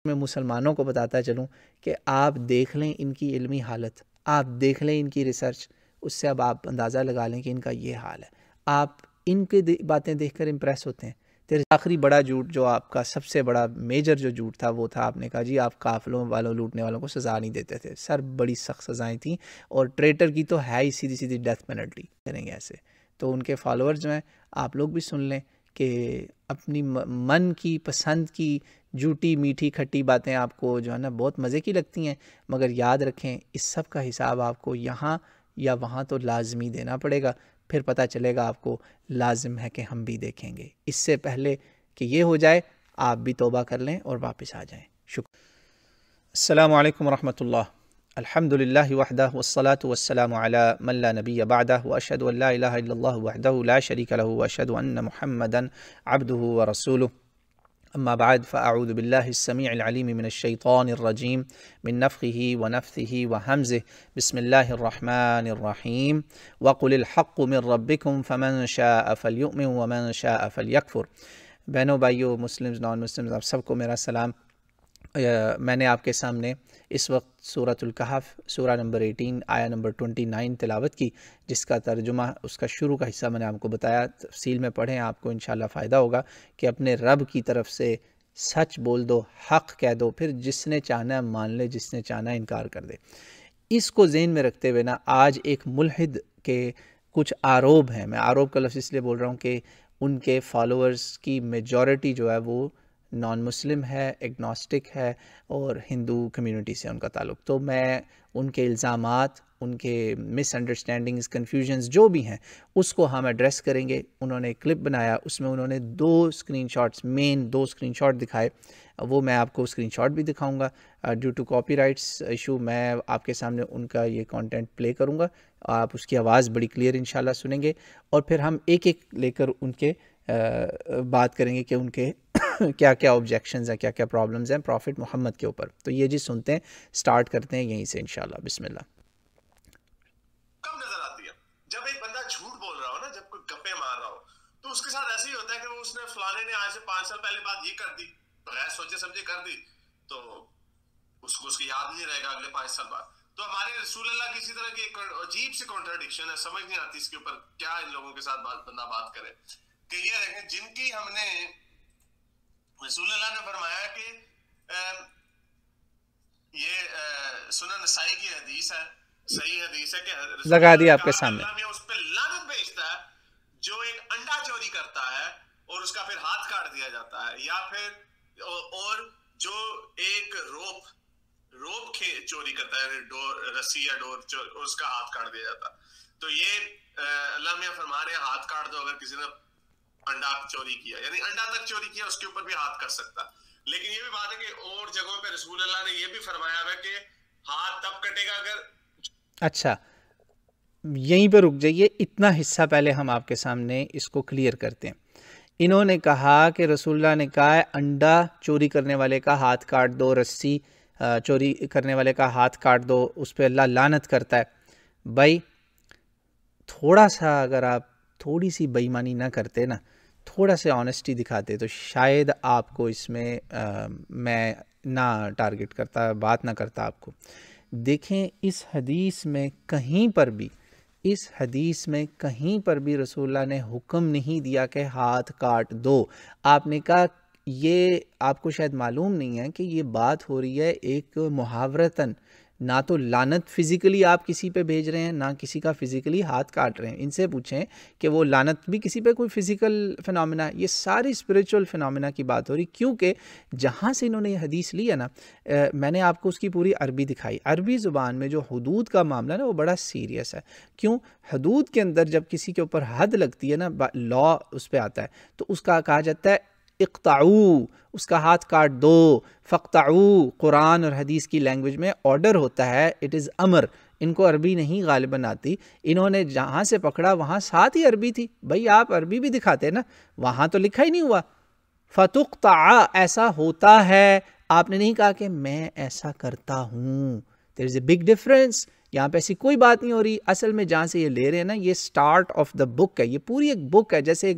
میں مسلمانوں کو بتاتا چلوں کہ آپ دیکھ لیں ان کی علمی حالت، آپ دیکھ لیں ان کی ریسرچ، اس سے اب آپ اندازہ لگا لیں کہ ان کا یہ حال ہے. آپ ان کے باتیں دیکھ کر امپریس ہوتے ہیں. پھر آخری بڑا جھوٹ جو آپ کا سب سے بڑا میجر جو جھوٹ تھا وہ تھا آپ نے کہا جی آپ قافلوں والوں لوٹنے والوں کو سزا نہیں دیتے تھے. سر بڑی سخت سزائیں تھیں، اور ٹریٹر کی تو ہے ہی سیدھی سیدھی ڈیتھ پینلٹی کریں گے ایسے. تو ان کے فالوورز جو ہیں آپ لوگ بھی سن لیں کہ اپنی من کی پسند کی جھوٹی میٹھی کھٹی باتیں آپ کو جو ہے نا بہت مزے کی لگتی ہیں، مگر یاد رکھیں اس سب کا حساب آپ کو یہاں یا وہاں تو لازمی دینا پڑے گا. پھر پتہ چلے گا آپ کو لازم ہے کہ ہم بھی دیکھیں گے. اس سے پہلے کہ یہ ہو جائے آپ بھی توبہ کر لیں اور واپس آ جائیں. شکریہ. السلام علیکم ورحمۃ اللہ. الحمد للہ وحدہ والصلاة والسلام علی من لا نبی بعدہ واشہد ان لا الہ الا اللہ وحدہ لا شریک لہ واشہد ان محمدا عبدہ ورسولہ. اما بعد فاعوذ باللہ السمیع العلیم من الشیطان الرجیم من نفخہ ونفثہ وہمزہ. بسم اللہ الرحمن الرحیم. وقل الحق من ربکم فمن شاء فلیؤمن ومن شاء فلیکفر. بہنوں بھائیوں، مسلمز نان مسلمز، آپ سب کو میرا سلام. میں نے آپ کے سامنے اس وقت سورۃ الکہف سورہ نمبر 18 آیا نمبر 29 تلاوت کی، جس کا ترجمہ اس کا شروع کا حصہ میں نے آپ کو بتایا. تفصیل میں پڑھیں، آپ کو انشاءاللہ فائدہ ہوگا کہ اپنے رب کی طرف سے سچ بول دو، حق کہہ دو، پھر جس نے چاہنا ہے مان لے، جس نے چاہنا ہے انکار کر دے. اس کو ذہن میں رکھتے ہوئے نا آج ایک ملحد کے کچھ آروپ ہیں. میں آروپ کا لفظ اس لیے بول رہا ہوں کہ ان کے فالوورز کی میجورٹی جو ہے وہ نان مسلم ہے، ایگنوسٹک ہے، اور ہندو کمیونٹی سے ان کا تعلق. تو میں ان کے الزامات، ان کے مس انڈرسٹینڈنگز، کنفیوژنز جو بھی ہیں اس کو ہم ایڈریس کریں گے. انہوں نے ایک کلپ بنایا، اس میں انہوں نے دو اسکرین شاٹ دکھائے. وہ میں آپ کو اسکرین شاٹ بھی دکھاؤں گا. Due to copyrights issue میں آپ کے سامنے ان کا یہ کانٹینٹ پلے کروں گا. آپ اس کی آواز بڑی کلیئر انشاءاللہ سنیں گے، اور پھر ہم ایک ایک لے کر ان کے بات کریں گے کہ ان کے کیا کیا آبجیکشنز ہیں، کیا کیا پرابلمز ہیں پروفٹ محمد کے اوپر. تو یہ جی سنتے ہیں، سٹارٹ کرتے ہیں یہیں سے انشاءاللہ. بسم اللہ. کم نظر آتی ہے جب ایک بندہ جھوٹ بول رہا ہو نا، جب کوئی گپے مار رہا ہو تو اس کے ساتھ ایسے ہی ہوتا ہے کہ وہ اس نے فلانے نے آج سے 5 سال پہلے بات یہ کر دی، بغیر سوچے سمجھے کر دی، تو اس کو اس کی یاد نہیں رہے گا اگلے 5 سال بعد. تو ہمارے رسول اللہ کی اسی طرح کی ایک عجیب سی کانٹراڈکشن ہے، سمجھ نہیں آتی اس کے اوپر کیا ان لوگوں کے ساتھ بندہ بات کرے. کہ یہ دیکھیں جن کی ہم نے رسول اللہ نے فرمایا کہ یہ سنن نسائی کی حدیث ہے، صحیح حدیث ہے کہ لگا دیا آپ کے سامنے. اللہ میں اس پہ لعنت بھیجتا ہے جو ایک انڈا چوری کرتا ہے اور اس کا پھر ہاتھ کاٹ دیا جاتا ہے، یا پھر اور جو ایک روپ چوری کرتا ہے، رسی یا ڈور، اس کا ہاتھ کاٹ دیا جاتا. تو یہ اللہ میں فرما رہے ہیں ہاتھ کاٹ دو اگر کسی نے انڈا چوری کیا، یعنی انڈا تک چوری کیا اس کے اوپر بھی ہاتھ کر سکتا. لیکن یہ بھی بات ہے کہ اور جگہوں پہ رسول اللہ نے یہ بھی فرمایا ہے کہ ہاتھ تب کٹے گا اگر. اچھا یہیں پہ رک جائیے، اتنا حصہ پہلے ہم آپ کے سامنے اس کو کلیئر کرتے ہیں. انہوں نے کہا کہ رسول اللہ نے کہا ہے انڈا چوری کرنے والے کا ہاتھ کاٹ دو، رسی چوری کرنے والے کا ہاتھ کاٹ دو، اس پہ اللہ لعنت کرتا ہے. بھائی تھوڑا سا اگر آپ تھوڑی سی بے ایمانی نہ کرتے نا، تھوڑا سے آنیسٹی دکھاتے، تو شاید آپ کو اس میں میں نہ ٹارگٹ کرتا، بات نہ کرتا آپ کو. دیکھیں اس حدیث میں کہیں پر بھی رسول اللہ نے حکم نہیں دیا کہ ہاتھ کاٹ دو. آپ نے کہا یہ آپ کو شاید معلوم نہیں ہے کہ یہ بات ہو رہی ہے ایک محاورتاً، نہ تو لعنت فزیکلی آپ کسی پہ بھیج رہے ہیں، نہ کسی کا فزیکلی ہاتھ کاٹ رہے ہیں. ان سے پوچھیں کہ وہ لعنت بھی کسی پہ کوئی فزیکل فنامنا، یہ ساری اسپریچول فنامنا کی بات ہو رہی. کیونکہ جہاں سے انہوں نے یہ حدیث لی ہے نا، میں نے آپ کو اس کی پوری عربی دکھائی. عربی زبان میں جو حدود کا معاملہ ہے نا وہ بڑا سیریس ہے. کیوں؟ حدود کے اندر جب کسی کے اوپر حد لگتی ہے نا، لا اس پہ آتا ہے، تو اس کا کہا جاتا ہے اقطعو، اس کا ہاتھ کاٹ دو. فقطعو قرآن اور حدیث کی لینگویج میں آرڈر ہوتا ہے، اٹ از امر. ان کو عربی نہیں غالباً آتی، انہوں نے جہاں سے پکڑا وہاں ساتھ ہی عربی تھی. بھائی آپ عربی بھی دکھاتے نا، وہاں تو لکھا ہی نہیں ہوا فتقطع، ایسا ہوتا ہے. آپ نے نہیں کہا کہ میں ایسا کرتا ہوں. there is a big difference. یہاں پہ ایسی کوئی بات نہیں ہو رہی. اصل میں جہاں سے یہ لے رہے ہیں نا, یہ سٹارٹ آف دا بک ہے, یہ پوری ایک بک ہے. جیسے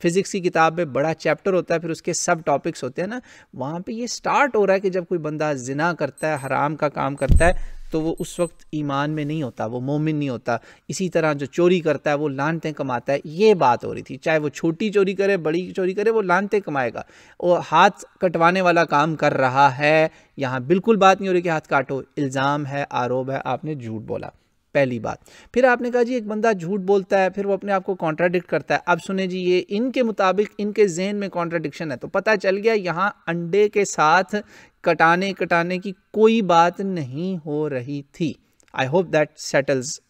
فزکس کی کتاب میں بڑا چیپٹر ہوتا ہے, پھر اس کے سب ٹاپکس ہوتے ہیں نا, وہاں پہ یہ سٹارٹ ہو رہا ہے کہ جب کوئی بندہ زنا کرتا ہے, حرام کا کام کرتا ہے, تو وہ اس وقت ایمان میں نہیں ہوتا, وہ مومن نہیں ہوتا. اسی طرح جو چوری کرتا ہے وہ لعنتیں کماتا ہے. یہ بات ہو رہی تھی, چاہے وہ چھوٹی چوری کرے بڑی چوری کرے, وہ لعنتیں کمائے گا. وہ ہاتھ کٹوانے والا کام کر رہا ہے, یہاں بالکل بات نہیں ہو رہی کہ ہاتھ کاٹو. الزام ہے, آروپ ہے, آپ نے جھوٹ بولا, پہلی بات. پھر آپ نے کہا جی ایک بندہ جھوٹ بولتا ہے, پھر وہ اپنے آپ کو کانٹراڈکٹ کرتا ہے. اب سنیں جی, یہ ان کے مطابق ان کے ذہن میں کانٹراڈکشن ہے, تو پتہ چل گیا یہاں انڈے کے ساتھ کٹانے کی کوئی بات نہیں ہو رہی تھی. I hope that سیٹلز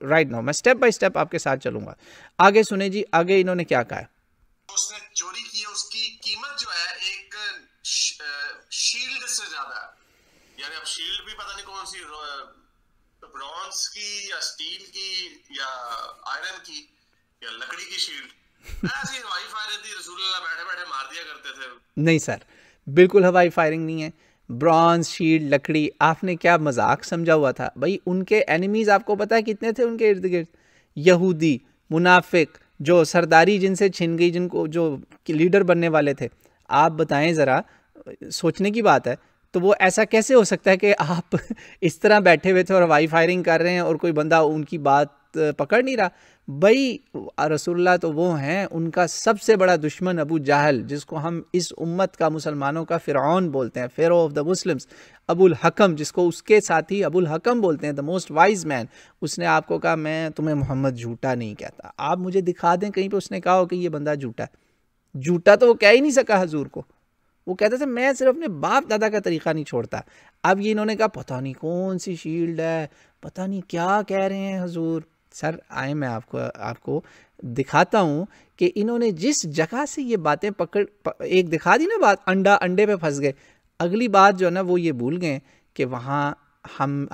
right now. میں اسٹیپ بائی اسٹیپ آپ کے ساتھ چلوں گا. آگے سنیں جی, آگے انہوں نے کیا کہا ہے. اس نے چوری کی ہے, اس کی قیمت جو ہے ایک شیلڈ سے زیادہ ہے. یعنی اب شیلڈ بھی پتہ نہیں کون سی, برونز کی یا اسٹیل کی یا آئرن کی یا لکڑی کی شیلڈ, ایسی ہوائی فائرنگ تھی, رسول اللہ بیٹھے بیٹھے مار دیا کرتے تھے. نہیں سر, بالکل ہوائی فائرنگ نہیں ہے. برانز, شیلڈ, لکڑی, آپ نے کیا مذاق سمجھا ہوا تھا بھائی. ان کے اینیمیز آپ کو پتہ ہے کتنے تھے ان کے ارد گرد؟ یہودی, منافق, جو سرداری جن سے چھن گئی, جن کو جو لیڈر بننے والے تھے. آپ بتائیں ذرا, سوچنے کی بات ہے. تو وہ ایسا کیسے ہو سکتا ہے کہ آپ اس طرح بیٹھے ہوئے تھے اور ہوائی فائرنگ کر رہے ہیں اور کوئی بندہ ان کی بات پکڑ نہیں رہا؟ بھائی رسول اللہ تو وہ ہیں, ان کا سب سے بڑا دشمن ابو جہل, جس کو ہم اس امت کا, مسلمانوں کا فرعون بولتے ہیں, فیرو آف دا مسلمز. ابو الحکم, جس کو اس کے ساتھی ابو الحکم بولتے ہیں, دا موسٹ وائز مین, اس نے آپ کو کہا میں تمہیں محمد جھوٹا نہیں کہتا. آپ مجھے دکھا دیں کہیں پہ اس نے کہا ہو کہ یہ بندہ جھوٹا ہے. جھوٹا تو وہ کہہ ہی نہیں سکا حضور کو. وہ کہتا تھا میں صرف اپنے باپ دادا کا طریقہ نہیں چھوڑتا. اب یہ انہوں نے کہا پتہ نہیں کون سی شیلڈ ہے, پتہ نہیں کیا کہہ رہے ہیں حضور. سر آئے میں آپ کو دکھاتا ہوں کہ انہوں نے جس جگہ سے یہ باتیں ایک دکھا دی نا بات, انڈے پہ پھنس گئے. اگلی بات جو ہے نا وہ یہ بھول گئے کہ وہاں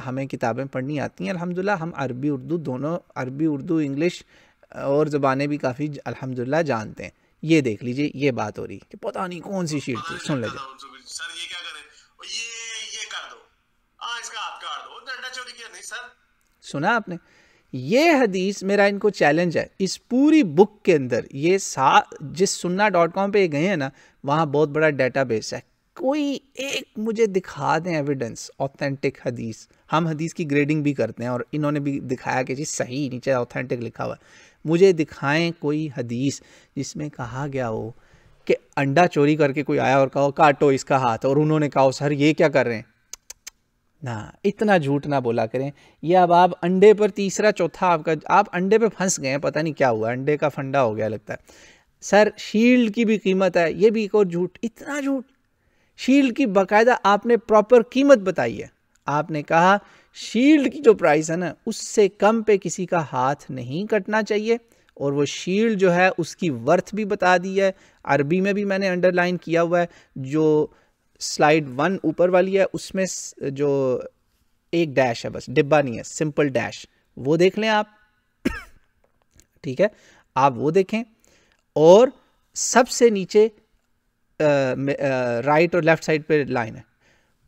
ہمیں کتابیں پڑھنی آتی ہیں الحمدللہ. ہم عربی اردو دونوں, عربی اردو انگلش اور زبانیں بھی کافی الحمدللہ جانتے ہیں. یہ دیکھ لیجئے, یہ بات ہو رہی کہ پتہ نہیں کون سی شیٹ تھی. سن لیجئے. سر یہ کیا کرے, یہ کر دو, اس کا ہاتھ کاٹ دو, ڈنڈا چوری کیا نہیں سر. سنا آپ نے؟ یہ حدیث میرا ان کو چیلنج ہے اس پوری بک کے اندر. یہ جس sunna.com پہ گئے ہیں نا, وہاں بہت بڑا ڈیٹا بیس ہے. کوئی ایک مجھے دکھا دیں ایویڈنس, اوتھینٹک حدیث. ہم حدیث کی گریڈنگ بھی کرتے ہیں اور انہوں نے بھی دکھایا کہ جی صحیح, نیچے اوتھینٹک لکھا ہوا ہے. مجھے دکھائیں کوئی حدیث جس میں کہا گیا ہو کہ انڈا چوری کر کے کوئی آیا اور کہو کاٹو اس کا ہاتھ, اور انہوں نے کہا سر یہ کیا کر رہے ہیں. نہ اتنا جھوٹ نہ بولا کریں. یہ اب آپ انڈے پر تیسرا چوتھا آپ انڈے پہ پھنس گئے ہیں, پتہ نہیں کیا ہوا, انڈے کا فنڈا ہو گیا لگتا ہے. سر شیلڈ کی بھی قیمت ہے, یہ بھی ایک اور جھوٹ. اتنا جھوٹ. شیلڈ کی باقاعدہ آپ نے پراپر قیمت بتائی ہے. آپ نے کہا شیلڈ کی جو پرائس ہے نا, اس سے کم پہ کسی کا ہاتھ نہیں کٹنا چاہیے. اور وہ شیلڈ جو ہے اس کی ورتھ بھی بتا دی ہے. عربی میں بھی میں نے انڈر لائن کیا ہوا ہے. جو سلائیڈ 1 اوپر والی ہے اس میں جو ایک ڈیش ہے, بس ڈبہ نہیں ہے, سمپل ڈیش, وہ دیکھ لیں آپ. ٹھیک ہے, آپ وہ دیکھیں. اور سب سے نیچے رائٹ اور لیفٹ سائڈ پہ لائن ہے,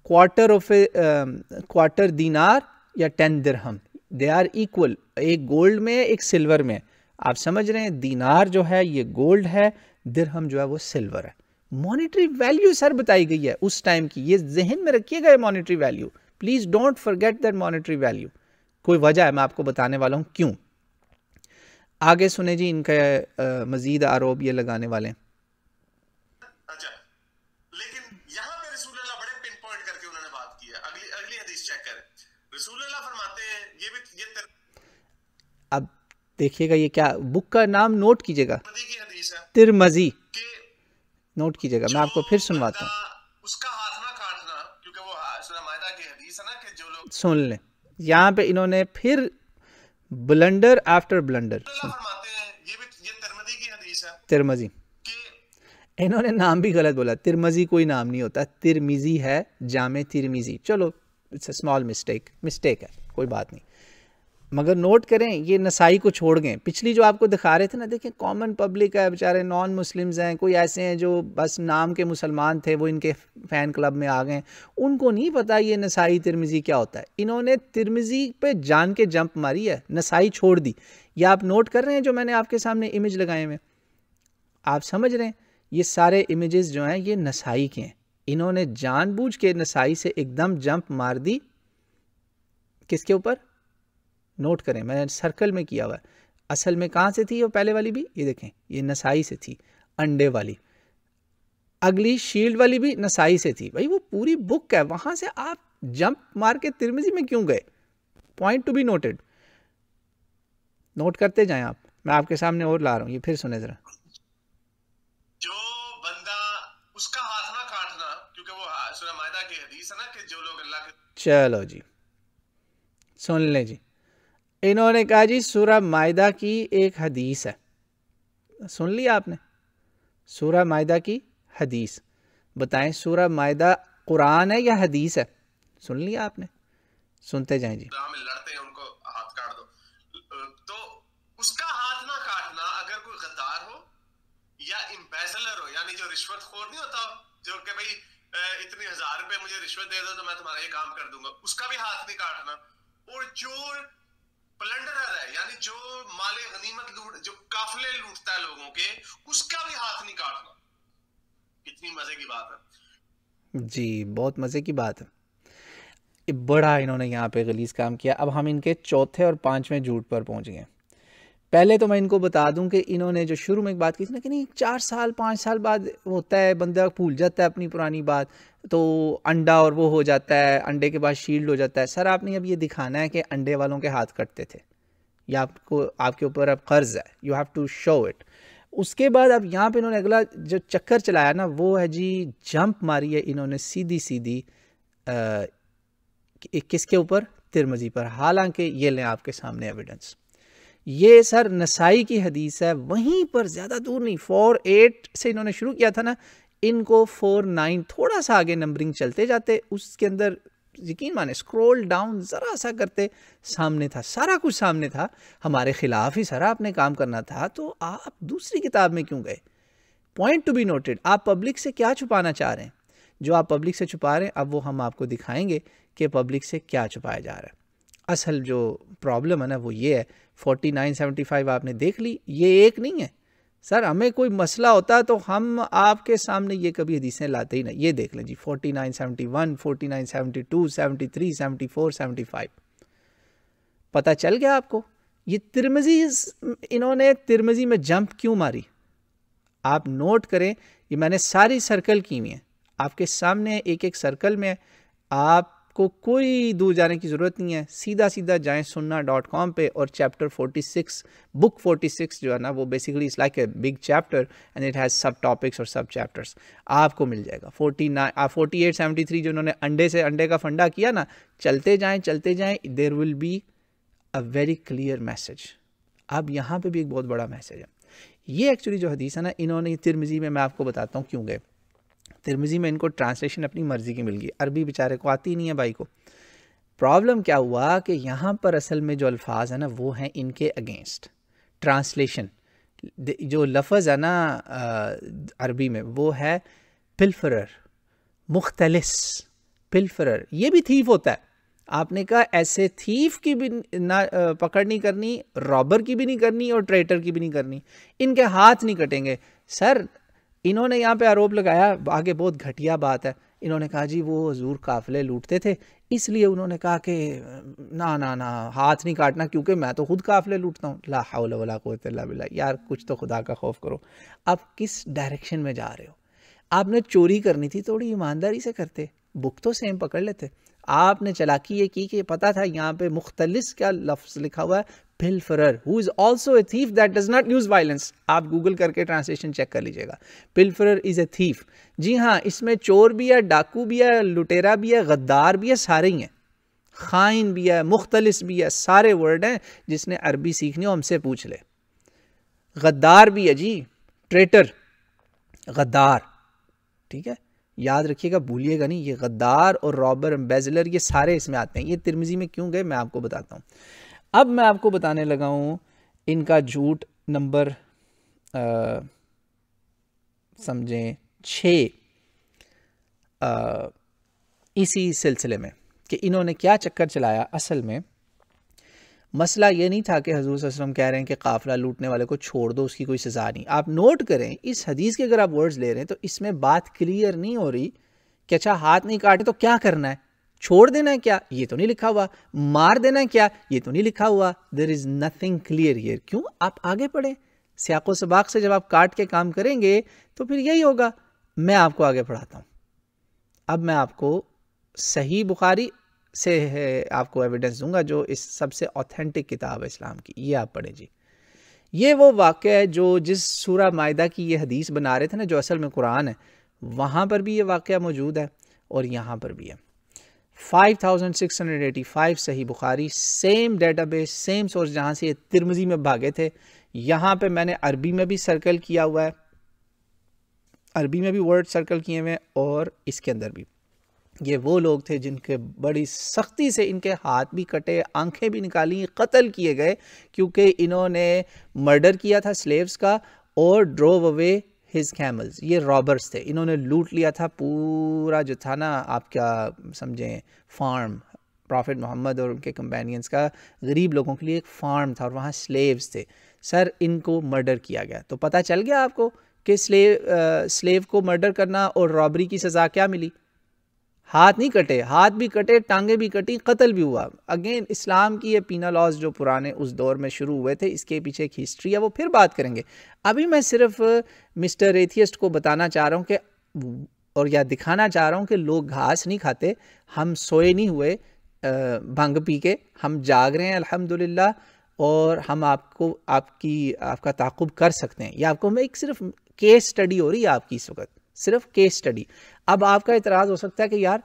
کوارٹر دینار یا 10 درہم, دے آر ایکول. ایک گولڈ میں ایک سلور میں. آپ سمجھ رہے ہیں, دینار جو ہے یہ گولڈ ہے, درہم جو ہے وہ سلور ہے. مانیٹری ویلیو سر بتائی گئی ہے اس ٹائم کی. یہ ذہن میں رکھیے گا monetary value, please don't forget that monetary value. کوئی وجہ ہے, میں آپ کو بتانے والا ہوں کیوں. آگے سنیں جی, ان کا مزید آروپ یہ لگانے والے ہیں. اچھا, لیکن یہاں پہ رسول اللہ بڑے پن پوائنٹ کر کے انہوں نے بات کی ہے. اگلی حدیث چیک کریں. رسول اللہ فرماتے ہیں, یہ اب دیکھیے گا, یہ کیا بک کا نام نوٹ کیجیے گا, کی حدیث ہے, ترمذی. نوٹ کیجیے گا, میں آپ کو پھر سنواتا ہوں. اس کا ہاتھ نہ کاٹنا, کیونکہ وہ سورہ مائدہ کی حدیث ہے نا کہ جو لوگ سن لیں. یہاں پہ انہوں نے پھر بلنڈر آفٹر بلنڈر. فرماتے ہیں یہ ترمذی کی حدیث ہے, ترمذی. انہوں نے نام بھی غلط بولا. ترمذی کوئی نام نہیں ہوتا, ترمذی ہے, جامع ترمذی. چلو اٹس اے اسمال مسٹیک ہے, کوئی بات نہیں. مگر نوٹ کریں یہ نسائی کو چھوڑ گئے. پچھلی جو آپ کو دکھا رہے تھے نا, دیکھیں کامن پبلک ہے, بیچارے نان مسلمز ہیں, کوئی ایسے ہیں جو بس نام کے مسلمان تھے, وہ ان کے فین کلب میں آ گئے, ان کو نہیں پتا یہ نسائی ترمذی کیا ہوتا ہے. انہوں نے ترمذی پہ جان کے جمپ ماری ہے, نسائی چھوڑ دی. یہ آپ نوٹ کر رہے ہیں جو میں نے آپ کے سامنے امیج لگائے ہوئے, آپ سمجھ رہے ہیں یہ سارے امیجز جو ہیں یہ نسائی کے ہیں. انہوں نے جان بوجھ کے نسائی سے ایک دم جمپ مار دی. کس کے اوپر؟ نوٹ کریں, میں نے سرکل میں کیا ہوا ہے. اصل میں کہاں سے تھی وہ پہلے والی بھی؟ یہ دیکھیں یہ نسائی سے تھی, انڈے والی. اگلی شیلڈ والی بھی نسائی سے تھی. بھائی وہ پوری بک ہے, وہاں سے آپ جمپ مار کے ترمذی میں کیوں گئے؟ Point to be noted. Note کرتے جائیں آپ, میں آپ کے سامنے اور لا رہا ہوں, یہ پھر سنیں ذرا. جو بندہ اس کا ہاتھ نہ کاٹنا, کیونکہ وہ سورہ مائدہ کی حدیث ہے نا کہ جو لوگ اللہ کے. چلو جی سن لیں جی, انہوں نے کہا جی سورہ مائدہ کی ایک حدیث ہے. سن لیا آپ نے؟ سورہ مائدہ کی حدیث. بتائیں سورہ مائدہ قرآن ہے یا حدیث ہے؟ سن لیا آپ نے؟ سنتے جائیں جی. ہم لڑتے ہیں ان کو ہاتھ کاٹ دو, تو اس کا ہاتھ نہ کاٹنا اگر کوئی غدار ہو یا امبیزلر ہو, یعنی جو رشوت خور نہیں ہوتا, جو کہ بھئی اتنی 1000 روپے مجھے رشوت دے دو تو میں تمہارا یہ کام کر دوں گا, اس کا بھی ہاتھ نہیں کاٹنا. اور جو پلنڈرر ہے, یعنی جو مال غنیمت لوٹ, جو قافلے لوٹتا ہے لوگوں کے, اس کا بھی ہاتھ نہیں کاٹنا. کتنی مزے کی بات ہے جی, بہت مزے کی بات ہے. بڑا انہوں نے یہاں پہ غلیظ کام کیا. اب ہم ان کے چوتھے اور پانچویں جھوٹ پر پہنچ گئے. پہلے تو میں ان کو بتا دوں کہ انہوں نے جو شروع میں ایک بات کی تھی نا کہ نہیں 4 سال 5 سال بعد ہوتا ہے, بندہ بھول جاتا ہے اپنی پرانی بات, تو انڈا اور وہ ہو جاتا ہے, انڈے کے بعد شیلڈ ہو جاتا ہے. سر آپ نے اب یہ دکھانا ہے کہ انڈے والوں کے ہاتھ کٹتے تھے, یا آپ کے اوپر اب قرض ہے, you have to show it. اس کے بعد اب یہاں پہ انہوں نے اگلا جو چکر چلایا نا وہ ہے جی جمپ ماری ہے انہوں نے سیدھی کس کے اوپر؟ ترمذی پر. حالانکہ یہ لیں آپ کے سامنے ایویڈنس, یہ سر نسائی کی حدیث ہے, وہیں پر زیادہ دور نہیں. 4:8 سے انہوں نے شروع کیا تھا نا, ان کو 4:9 تھوڑا سا آگے نمبرنگ چلتے جاتے, اس کے اندر یقین مانے اسکرول ڈاؤن ذرا سا کرتے سامنے تھا, سارا کچھ سامنے تھا. ہمارے خلاف ہی سر آپ نے کام کرنا تھا, تو آپ دوسری کتاب میں کیوں گئے؟ Point to be noted. آپ پبلک سے کیا چھپانا چاہ رہے ہیں؟ جو آپ پبلک سے چھپا رہے ہیں اب وہ ہم آپ کو دکھائیں گے کہ پبلک سے کیا چھپایا جا رہا ہے. اصل جو پرابلم ہے نا وہ یہ ہے. 4975 آپ نے دیکھ لی, یہ ایک نہیں ہے سر. ہمیں کوئی مسئلہ ہوتا تو ہم آپ کے سامنے یہ کبھی حدیثیں لاتے ہی نہیں. یہ دیکھ لیں جی 4971 4972 73 74 75. پتہ چل گیا آپ کو یہ ترمذی, انہوں نے ترمذی میں جمپ کیوں ماری. آپ نوٹ کریں, یہ میں نے ساری سرکل کی ہوئی ہیں آپ کے سامنے, ایک ایک سرکل میں. آپ کو کوئی دور جانے کی ضرورت نہیں ہے, سیدھا جائیں sunna.com پہ اور چیپٹر 46 بک 46 جو ہے نا وہ basically it's like a big chapter and it has sub topics اور سب چیپٹرس, آپ کو مل جائے گا. 4873 جو انہوں نے انڈے کا فنڈا کیا نا, چلتے جائیں there will be a very clear message. اب یہاں پہ بھی ایک بہت بڑا میسج ہے. یہ ایکچولی جو حدیث ہے نا انہوں نے ترمذی میں آپ کو بتاتا ہوں کیوں گئے. ترمذی میں ان کو ٹرانسلیشن اپنی مرضی کی مل گئی, عربی بیچارے کو آتی نہیں ہے بھائی کو. پرابلم کیا ہوا کہ یہاں پر اصل میں جو الفاظ ہیں نا وہ ہیں ان کے اگینسٹ. ٹرانسلیشن جو لفظ ہے نا عربی میں وہ ہے پلفرر, مختلس. پلفرر یہ بھی تھیف ہوتا ہے. آپ نے کہا ایسے تھیف کی بھی نہ پکڑ نہیں کرنی, رابر کی بھی نہیں کرنی اور ٹریٹر کی بھی نہیں کرنی, ان کے ہاتھ نہیں کٹیں گے. سر انہوں نے یہاں پہ آروپ لگایا, آگے بہت گھٹیا بات ہے. انہوں نے کہا جی وہ حضور قافلے لوٹتے تھے اس لیے انہوں نے کہا کہ نہ ہاتھ نہیں کاٹنا کیونکہ میں تو خود قافلے لوٹتا ہوں. لا حول ولا قوت الا باللہ. یار کچھ تو خدا کا خوف کرو. آپ کس ڈائریکشن میں جا رہے ہو؟ آپ نے چوری کرنی تھی تھوڑی ایمانداری سے کرتے, بک تو سیم پکڑ لیتے. آپ نے چلاکی یہ کی کہ پتا تھا یہاں پہ مختلس کیا لفظ لکھا ہوا ہے, pilferer who is also a thief that does not use violence. آپ گوگل کر کے ٹرانسلیشن چیک کر لیجئے گا. pilferer is a thief. جی ہاں, اس میں چور بھی ہے, ڈاکو بھی ہے, لٹیرا بھی ہے, غدار بھی ہے, سارے ہی ہیں. خائن بھی ہے, مختلس بھی ہے, سارے ورڈ ہیں. جس نے عربی سیکھنی ہو ہم سے پوچھ لے. غدار بھی ہے جی, ٹریٹر, غدار, ٹھیک ہے, یاد رکھیے گا, بھولیے گا نہیں. یہ غدار اور رابر, امبیزلر, یہ سارے اس میں آتے ہیں. یہ ترمذی میں کیوں گئے میں آپ کو بتاتا ہوں. اب میں آپ کو بتانے لگا ہوں ان کا جھوٹ نمبر سمجھیں 6 اسی سلسلے میں کہ انہوں نے کیا چکر چلایا. اصل میں مسئلہ یہ نہیں تھا کہ حضور صلی اللہ علیہ وسلم کہہ رہے ہیں کہ قافلہ لوٹنے والے کو چھوڑ دو، اس کی کوئی سزا نہیں. آپ نوٹ کریں اس حدیث کے اگر آپ ورڈز لے رہے ہیں تو اس میں بات کلیئر نہیں ہو رہی کہ اچھا ہاتھ نہیں کاٹے تو کیا کرنا ہے، چھوڑ دینا ہے کیا، یہ تو نہیں لکھا ہوا، مار دینا ہے کیا، یہ تو نہیں لکھا ہوا. دیر از نتھنگ کلیئر ہیئر. کیوں؟ آپ آگے پڑھیں، سیاق و سباق سے جب آپ کاٹ کے کام کریں گے تو پھر یہی ہوگا. میں آپ کو آگے پڑھاتا ہوں. اب میں آپ کو صحیح بخاری سے آپ کو ایویڈنس دوں گا جو اس سب سے اوتھینٹک کتاب ہے اسلام کی. یہ آپ پڑھیں جی. یہ وہ واقعہ ہے جو جس سورہ مائدہ کی یہ حدیث بنا رہے تھے نا، جو اصل میں قرآن ہے، وہاں پر بھی یہ واقعہ موجود ہے اور یہاں پر بھی ہے. 5685 صحیح Bukhari, same database, same source جہاں سے یہ ترمذی میں بھاگے تھے. یہاں پہ میں نے عربی میں بھی سرکل کیا ہوا ہے، عربی میں بھی ورڈ سرکل کیے ہوئے ہیں، اور اس کے اندر بھی. یہ وہ لوگ تھے جن کے بڑی سختی سے ان کے ہاتھ بھی کٹے، آنکھیں بھی نکالی، قتل کیے گئے، کیونکہ انہوں نے مرڈر کیا تھا سلیوز کا اور ڈروو اوے ہز کیملز. یہ رابرز تھے، انہوں نے لوٹ لیا تھا پورا جو تھا نا آپ کیا سمجھیں فارم، پرافٹ محمد اور ان کے کمپینینز کا غریب لوگوں کے لیے ایک فارم تھا اور وہاں سلیوز تھے. سر ان کو مرڈر کیا گیا. تو پتہ چل گیا آپ کو کہ سلیو کو مرڈر کرنا اور رابری کی سزا کیا ملی. ہاتھ نہیں کٹے، ہاتھ بھی کٹے، ٹانگیں بھی کٹی، قتل بھی ہوا. اگین اسلام کی یہ پینا لاز جو پرانے اس دور میں شروع ہوئے تھے، اس کے پیچھے ایک ہسٹری ہے، وہ پھر بات کریں گے. ابھی میں صرف مسٹر ایتھیسٹ کو بتانا چاہ رہا ہوں کہ اور یا دکھانا چاہ رہا ہوں کہ لوگ گھاس نہیں کھاتے، ہم سوئے نہیں ہوئے بھنگ پی کے، ہم جاگ رہے ہیں الحمدللہ، اور ہم آپ کا تعاقب کر سکتے ہیں. یہ آپ کو میں ایک صرف کیس سٹڈی ہو رہی ہے آپ کی اس وقت، صرف کیس سٹڈی. اب آپ کا اعتراض ہو سکتا ہے کہ یار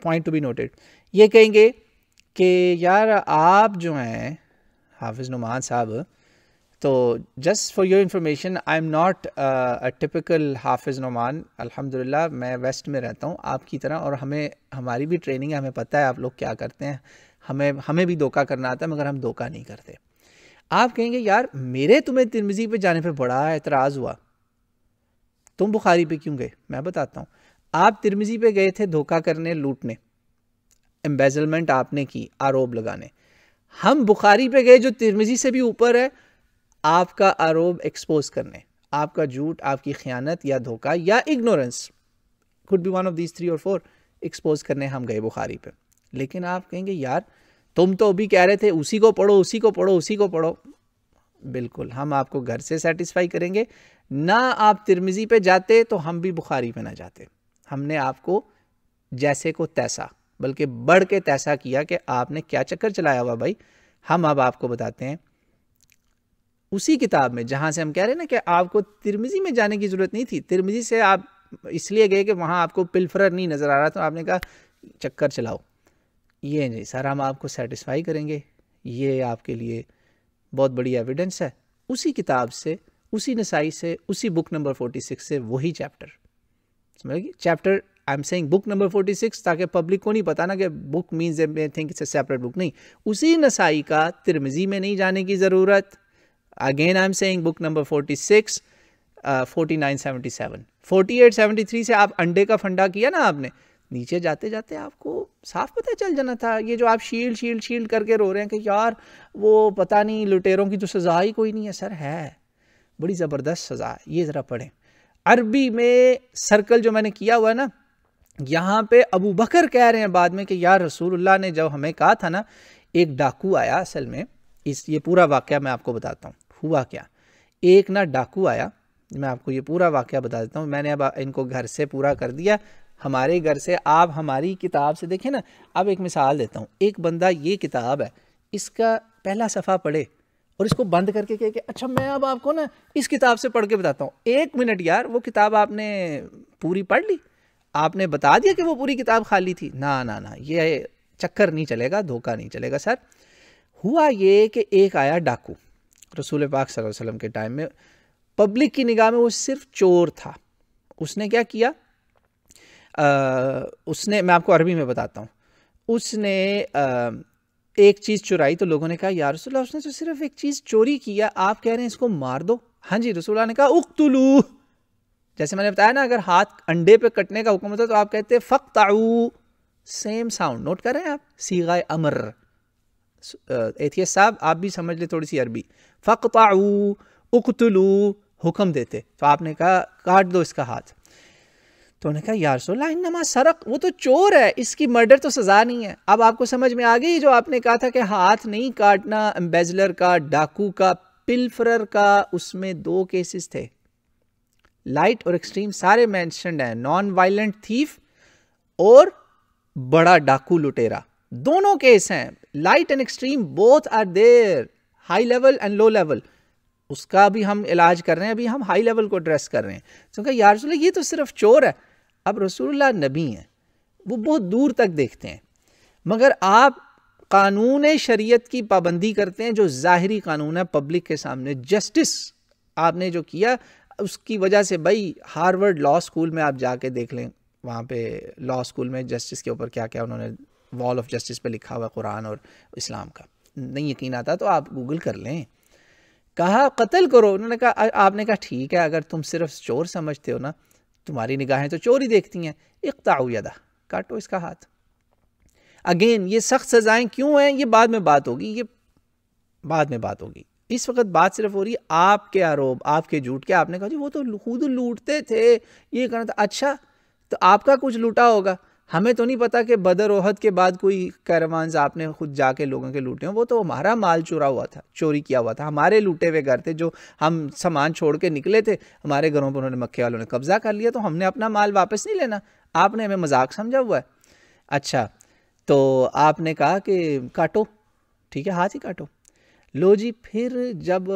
پوائنٹ ٹو بی نوٹڈ، یہ کہیں گے کہ یار آپ جو ہیں حافظ نعمان صاحب، تو just for your information I am not a typical حافظ نعمان. الحمدللہ میں ویسٹ میں رہتا ہوں آپ کی طرح، اور ہماری بھی ٹریننگ ہے، ہمیں پتہ ہے آپ لوگ کیا کرتے ہیں، ہمیں بھی دھوکہ کرنا آتا ہے مگر ہم دھوکہ نہیں کرتے. آپ کہیں گے یار میرے تمہیں ترمذی پہ جانے پہ بڑا اعتراض ہوا، تم بخاری پہ کیوں گئے؟ میں بتاتا ہوں. آپ ترمذی پہ گئے تھے دھوکہ کرنے، لوٹنے، امبیزلمنٹ آپ نے کی، آروب لگانے. ہم بخاری پہ گئے جو ترمذی سے بھی اوپر ہے، آپ کا آروب ایکسپوز کرنے، آپ کا جھوٹ، آپ کی خیانت یا دھوکہ یا ignorance, could be one of these 3 or 4، expose کرنے ہم گئے بخاری پہ. لیکن آپ کہیں گے یار تم تو ابھی کہہ رہے تھے اسی کو پڑھو، اسی کو پڑھو، اسی کو پڑھو. بالکل ہم آپ کو گھر سے سیٹسفائی کریں گے. نہ آپ ترمذی پہ جاتے تو ہم بھی بخاری پہ نہ جاتے. ہم نے آپ کو جیسے کو تیسا، بلکہ بڑھ کے تیسا کیا کہ آپ نے کیا چکر چلایا ہوا بھائی. ہم اب آپ کو بتاتے ہیں اسی کتاب میں جہاں سے ہم کہہ رہے ہیں نا کہ آپ کو ترمذی میں جانے کی ضرورت نہیں تھی. ترمذی سے آپ اس لیے گئے کہ وہاں آپ کو پلفرر نہیں نظر آ رہا، تو آپ نے کہا چکر چلاؤ. یہ نہیں سر، ہم آپ کو سیٹسفائی کریں گے. یہ آپ کے لیے بہت بڑی ایویڈنس ہے اسی کتاب سے، اسی نسائی سے، اسی بک نمبر 46 سے، وہی چیپٹر. سمجھ گئے؟ Chapter I am seeing book number 46 تاکہ پبلک کو نہیں پتا نا کہ book means a think it's a separate book. نہیں، اسی نسائی کا ترمذی میں نہیں جانے کی ضرورت. Again I am seeing book number 46 4977 4873 سے آپ انڈے کا فنڈا کیا نا آپ نے، نیچے جاتے جاتے آپ کو صاف پتہ چل جانا تھا. یہ جو آپ شیلڈ کر کے رو رہے ہیں کہ یار وہ پتہ نہیں لٹیروں کی تو سزا ہی کوئی نہیں ہے، سر ہے بڑی زبردست سزا ہے. یہ ذرا پڑھیں عربی میں سرکل جو میں نے کیا ہوا ہے نا. یہاں پہ ابو بکر کہہ رہے ہیں بعد میں کہ یار رسول اللہ نے جب ہمیں کہا تھا نا، ایک ڈاکو آیا. اصل میں یہ پورا واقعہ میں آپ کو بتاتا ہوں ہوا کیا. ایک نا ڈاکو آیا، میں آپ کو یہ پورا واقعہ بتا دیتا ہوں. میں نے اب ان کو گھر سے پورا کر دیا، ہمارے گھر سے. آپ ہماری کتاب سے دیکھیں نا. اب ایک مثال دیتا ہوں. ایک بندہ، یہ کتاب ہے، اس کا پہلا صفحہ پڑھے اور اس کو بند کر کے کہے کہ اچھا میں اب آپ کو نا اس کتاب سے پڑھ کے بتاتا ہوں. 1 منٹ یار، وہ کتاب آپ نے پوری پڑھ لی؟ آپ نے بتا دیا کہ وہ پوری کتاب خالی تھی؟ نہ، یہ چکر نہیں چلے گا، دھوکہ نہیں چلے گا سر. ہوا یہ کہ ایک آیا ڈاکو رسول پاک صلی اللہ علیہ وسلم کے ٹائم میں. پبلک کی نگاہ میں وہ صرف چور تھا. اس نے کیا کیا؟ میں آپ کو عربی میں بتاتا ہوں. اس نے ایک چیز چرائی تو لوگوں نے کہا یا رسول اللہ اس نے تو صرف ایک چیز چوری کیا، آپ کہہ رہے ہیں اس کو مار دو. ہاں جی، رسول اللہ نے کہا اقتلوہ. جیسے میں نے بتایا نا، اگر ہاتھ انڈے پہ کٹنے کا حکم ہوتا تو آپ کہتے فقطعوا. سیم ساؤنڈ نوٹ کر رہے ہیں آپ، صیغہ امر. ایتھیس صاحب آپ بھی سمجھ لیں تھوڑی سی عربی. فقطعوا اقتلوا حکم دیتے، تو آپ نے کہا کاٹ دو اس کا ہاتھ. تو انہوں نے کہا یا رسول اللہ انما سرق، وہ تو چور ہے، اس کی مرڈر تو سزا نہیں ہے. اب آپ کو سمجھ میں آ گئی جو آپ نے کہا تھا کہ ہاتھ نہیں کاٹنا امبیزلر کا، ڈاکو کا، پلفرر کا. اس میں 2 کیسز تھے، لائٹ اور ایکسٹریم سارے مینشنڈ ہیں. نان وائلنٹ تھیف اور بڑا ڈاکو لٹیرا، دونوں کیس ہیں. Light and extreme both are there, high level and low level. اس کا بھی ہم علاج کر رہے ہیں، ابھی ہم ہائی لیول کو ایڈریس کر رہے ہیں. تو کہا یا رسول اللہ یہ تو صرف چور ہے. اب رسول اللہ نبی ہیں، وہ بہت دور تک دیکھتے ہیں، مگر آپ قانون شریعت کی پابندی کرتے ہیں جو ظاہری قانون ہے پبلک کے سامنے. جسٹس آپ نے جو کیا اس کی وجہ سے، بھائی ہارورڈ لا اسکول میں آپ جا کے دیکھ لیں، وہاں پہ لا اسکول میں جسٹس کے اوپر کیا کیا انہوں نے وال آف جسٹس پہ لکھا ہوا قرآن اور اسلام کا. نہیں یقین آتا تو آپ گوگل کر لیں. کہا قتل کرو، انہوں نے کہا، آپ نے کہا ٹھیک ہے اگر تم صرف چور سمجھتے ہو نا، تمہاری نگاہیں تو چور ہی دیکھتی ہیں، اقطعوا یدہ، کاٹو اس کا ہاتھ. اگین یہ سخت سزائیں کیوں ہیں، یہ بعد میں بات ہوگی، یہ بعد میں بات ہوگی. اس وقت بات صرف ہو رہی ہے آپ کے آروپ، آپ کے جھوٹ کے. آپ نے کہا جی وہ تو خود لوٹتے تھے، یہ کرنا تھا. اچھا تو آپ کا کچھ لوٹا ہوگا، ہمیں تو نہیں پتا کہ بدر احد کے بعد کوئی کیروانز آپ نے خود جا کے لوگوں کے لوٹے ہیں. وہ تو ہمارا مال چورا ہوا تھا، چوری کیا ہوا تھا، ہمارے لوٹے ہوئے گھر تھے جو ہم سامان چھوڑ کے نکلے تھے، ہمارے گھروں پر انہوں نے مکے والوں نے قبضہ کر لیا، تو ہم نے اپنا مال واپس نہیں لینا. آپ نے ہمیں مذاق سمجھا ہوا ہے. اچھا تو آپ نے کہا کہ کاٹو، ٹھیک ہے ہاتھ ہی کاٹو. لو جی، پھر جب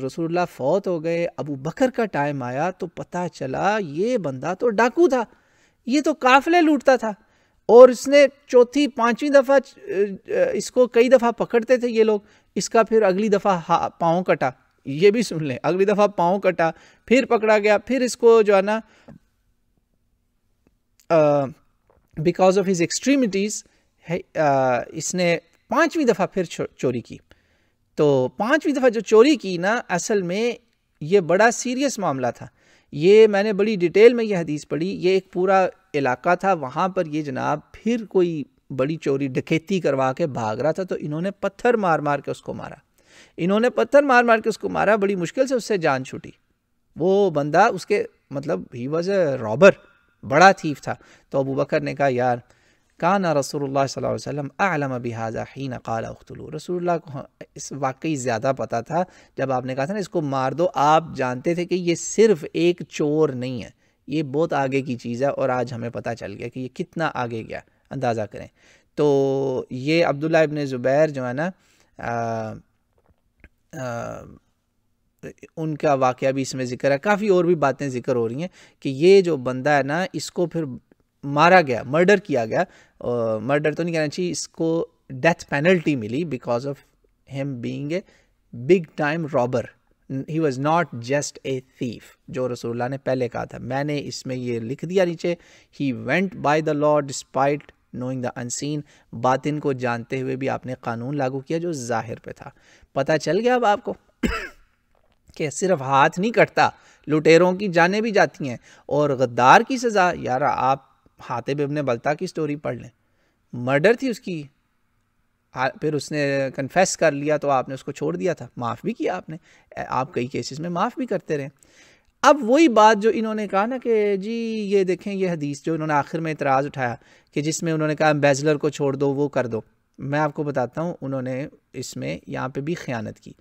رسول اللہ فوت ہو گئے، ابو بکر کا ٹائم آیا تو پتہ چلا یہ بندہ تو ڈاکو تھا، یہ تو قافلے لوٹتا تھا. اور اس نے چوتھی پانچویں دفعہ اس کو کئی دفعہ پکڑتے تھے یہ لوگ. اس کا پھر اگلی دفعہ پاؤں کٹا، یہ بھی سن لیں، اگلی دفعہ پاؤں کٹا، پھر پکڑا گیا، پھر اس کو جو ہے نا بیکاز آف ہز ایکسٹریمٹیز اس نے 5ویں دفعہ پھر چوری کی. تو 5ویں دفعہ جو چوری کی نا، اصل میں یہ بڑا سیریس معاملہ تھا. یہ میں نے بڑی ڈیٹیل میں یہ حدیث پڑھی. یہ ایک پورا علاقہ تھا، وہاں پر یہ جناب پھر کوئی بڑی چوری ڈکیتی کروا کے بھاگ رہا تھا، تو انہوں نے پتھر مار مار کے اس کو مارا. بڑی مشکل سے اس سے جان چھوٹی. وہ بندہ اس کے مطلب ہی واز اے رابر، بڑا تھیف تھا. تو ابو بکر نے کہا یار کان رسول اللہ صلی اللہ علیہ وسلم اعلم بہذا حین قال اقتلوا. رسول اللہ کو اس واقعی زیادہ پتا تھا جب آپ نے کہا تھا نا اس کو مار دو. آپ جانتے تھے کہ یہ صرف ایک چور نہیں ہے، یہ بہت آگے کی چیز ہے، اور آج ہمیں پتہ چل گیا کہ یہ کتنا آگے گیا. اندازہ کریں. تو یہ عبداللہ ابن زبیر جو ہے نا ان کا واقعہ بھی اس میں ذکر ہے. کافی اور بھی باتیں ذکر ہو رہی ہیں کہ یہ جو بندہ ہے نا اس کو پھر مارا گیا، مرڈر کیا گیا. مرڈر تو نہیں کہنا چاہیے، اس کو ڈیتھ پینلٹی ملی because of him being a big time robber. He was not just a thief, جو رسول اللہ نے پہلے کہا تھا. میں نے اس میں یہ لکھ دیا نیچے، he went by the law despite knowing the unseen. باطن کو جانتے ہوئے بھی آپ نے قانون لاگو کیا جو ظاہر پہ تھا. پتہ چل گیا اب آپ کو کہ صرف ہاتھ نہیں کٹتا، لٹیروں کی جانیں بھی جاتی ہیں. اور غدار کی سزا، یار آپ حاتب ابن بلتا کی سٹوری پڑھ لیں، مرڈر تھی اس کی، پھر اس نے کنفیس کر لیا تو آپ نے اس کو چھوڑ دیا تھا، معاف بھی کیا آپ نے. آپ کئی کیسز میں معاف بھی کرتے رہے. اب وہی بات جو انہوں نے کہا نا کہ جی یہ دیکھیں یہ حدیث جو انہوں نے آخر میں اعتراض اٹھایا کہ جس میں انہوں نے کہا امبیزلر کو چھوڑ دو، وہ کر دو. میں آپ کو بتاتا ہوں انہوں نے اس میں یہاں پہ بھی خیانت کی.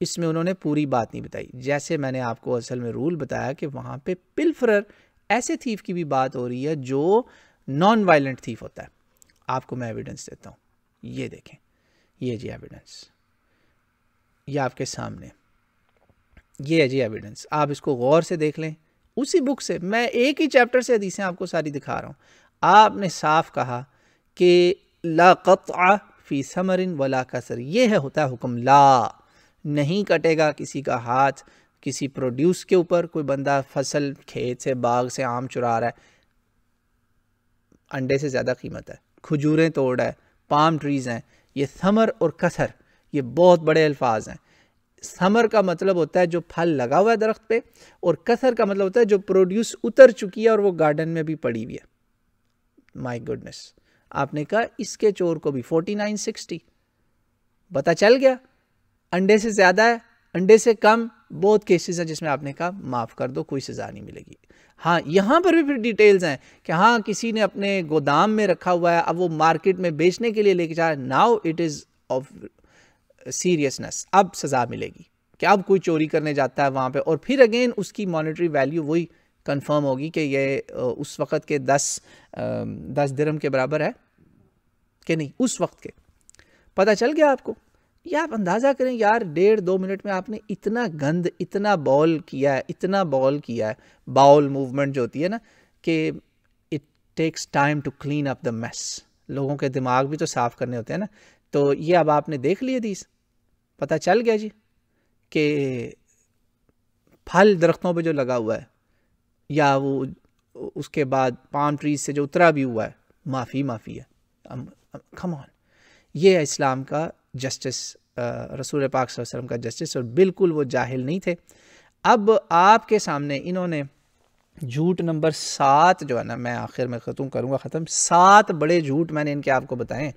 اس میں انہوں نے پوری بات نہیں بتائی. جیسے میں نے آپ کو اصل میں رول بتایا کہ وہاں پہ پلفرر ایسے تھیف کی بھی بات ہو رہی ہے جو نان وائلنٹ تھیف ہوتا ہے. آپ کو میں ایویڈنس دیتا ہوں، یہ دیکھیں، یہ جی ایویڈنس، یہ آپ کے سامنے، یہ ہے جی ایویڈنس. آپ اس کو غور سے دیکھ لیں، اسی بک سے میں ایک ہی چیپٹر سے حدیثیں آپ کو ساری دکھا رہا ہوں. آپ نے صاف کہا کہ لا قطع فی ثمر ولا کسر، یہ ہے ہوتا ہے حکم. لا، نہیں کٹے گا کسی کا ہاتھ کسی پروڈیوس کے اوپر. کوئی بندہ فصل کھیت سے باغ سے آم چرا رہا ہے، انڈے سے زیادہ قیمت ہے، کھجوریں توڑ رہا ہے، پام ٹریز ہیں، یہ ثمر اور کثر یہ بہت بڑے الفاظ ہیں. ثمر کا مطلب ہوتا ہے جو پھل لگا ہوا ہے درخت پہ, اور کثر کا مطلب ہوتا ہے جو پروڈیوس اتر چکی ہے اور وہ گارڈن میں بھی پڑی ہوئی ہے. مائی گڈنس, آپ نے کہا اس کے چور کو بھی 4960. پتہ چل گیا انڈے سے زیادہ ہے, انڈے سے کم, بہت کیسز ہیں جس میں آپ نے کہا معاف کر دو, کوئی سزا نہیں ملے گی. ہاں یہاں پر بھی پھر ڈیٹیلز ہیں کہ ہاں کسی نے اپنے گودام میں رکھا ہوا ہے, اب وہ مارکیٹ میں بیچنے کے لیے لے کے جا, now it is of seriousness, اب سزا ملے گی کہ اب کوئی چوری کرنے جاتا ہے وہاں پہ, اور پھر اگین اس کی مانیٹری ویلیو وہی کنفرم ہوگی کہ یہ اس وقت کے 10 درہم کے برابر ہے کہ نہیں, اس وقت کے. پتہ چل گیا آپ کو. یہ آپ اندازہ کریں یار 1.5-2 منٹ میں آپ نے اتنا گند, اتنا بال کیا ہے, اتنا بال کیا ہے, باؤل موومنٹ جو ہوتی ہے نا, کہ it takes time to clean up the mess. لوگوں کے دماغ بھی تو صاف کرنے ہوتے ہیں نا. تو یہ اب آپ نے دیکھ لیے حدیث, پتہ چل گیا جی کہ پھل درختوں پہ جو لگا ہوا ہے یا وہ اس کے بعد پام ٹریز سے جو اترا بھی ہوا ہے, معافی ہے. کم آن, یہ ہے اسلام کا جسٹس, رسول پاک صلی اللہ علیہ وسلم کا جسٹس, اور بالکل وہ جاہل نہیں تھے. اب آپ کے سامنے انہوں نے جھوٹ نمبر 7 جو ہے نا, میں آخر میں کروں گا ختم, 7 بڑے جھوٹ میں نے ان کے آپ کو بتائیں.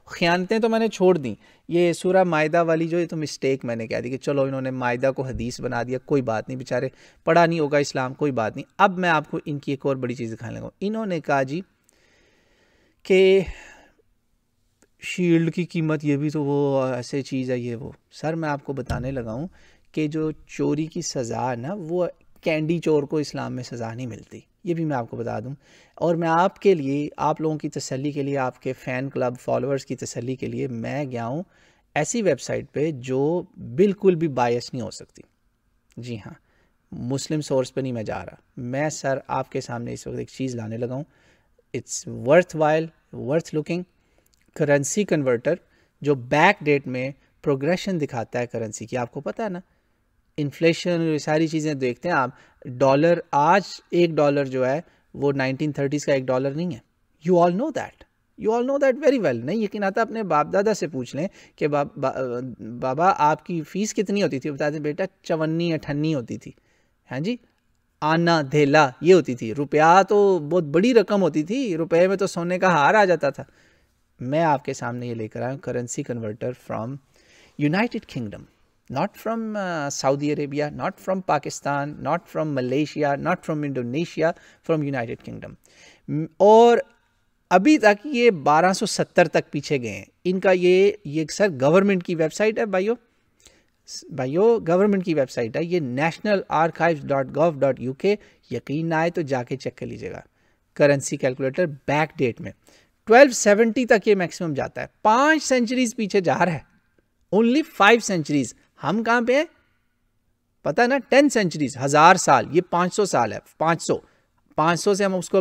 خیانتیں تو میں نے چھوڑ دیں, یہ سورہ مائدہ والی جو یہ تو مسٹیک میں نے کہہ دی کہ چلو انہوں نے مائدہ کو حدیث بنا دیا, کوئی بات نہیں, بیچارے پڑھا نہیں ہوگا اسلام, کوئی بات نہیں. اب میں آپ کو ان کی ایک اور بڑی چیز دکھانے لگا. انہوں نے کہا جی کہ شیلڈ کی قیمت یہ بھی تو وہ ایسے چیز ہے, یہ وہ. سر میں آپ کو بتانے لگا ہوں کہ جو چوری کی سزا ہے نا, وہ کینڈی چور کو اسلام میں سزا نہیں ملتی, یہ بھی میں آپ کو بتا دوں. اور میں آپ کے لیے, آپ لوگوں کی تسلی کے لیے, آپ کے فین کلب فالوورز کی تسلی کے لیے میں گیا ہوں ایسی ویب سائٹ پہ جو بالکل بھی بائس نہیں ہو سکتی. جی ہاں, مسلم سورس پہ نہیں میں جا رہا. میں سر آپ کے سامنے اس وقت ایک چیز لانے لگا ہوں, it's worth while, worth looking. Currency converter جو بیک ڈیٹ میں پروگریشن دکھاتا ہے کرنسی کی. آپ کو پتہ ہے نا, انفلیشن یہ ساری چیزیں دیکھتے ہیں آپ. ڈالر آج $1 جو ہے وہ 1930s کا $1 نہیں ہے. You all know that very well. نہیں یقین آتا اپنے باپ دادا سے پوچھ لیں کہ بابا آپ کی فیس کتنی ہوتی تھی, بتا دیں بیٹا 54-58 ہوتی تھی. ہاں جی, آنا دھیلا یہ ہوتی تھی. روپیہ تو بہت بڑی رقم ہوتی تھی, روپے میں تو سونے کا ہار آ جاتا تھا. میں آپ کے سامنے یہ لے کر آیا ہوں currency converter from United kingdom, not from Saudi Arabia, not from Pakistan, not from Malaysia, not from Indonesia, from United Kingdom. اور ابھی تک یہ 1270 تک پیچھے گئے ہیں. ان کا یہ سر گورنمنٹ کی ویب سائٹ ہے بھائیو, گورنمنٹ کی ویب سائٹ ہے یہ, nationalarchives.gov.uk. یقین نہ آئے تو جا کے چیک کر لیجیے گا. کرنسی کیلکولیٹر بیک ڈیٹ میں 1270 تک یہ میکسیمم جاتا ہے. 5 سینچریز پیچھے جا رہا ہے, اونلی 5 سینچریز. ہم کہاں پہ ہیں پتہ نا, 10 سینچریز, 1000 سال, یہ 500 سال ہے. 500 سے ہم اس کو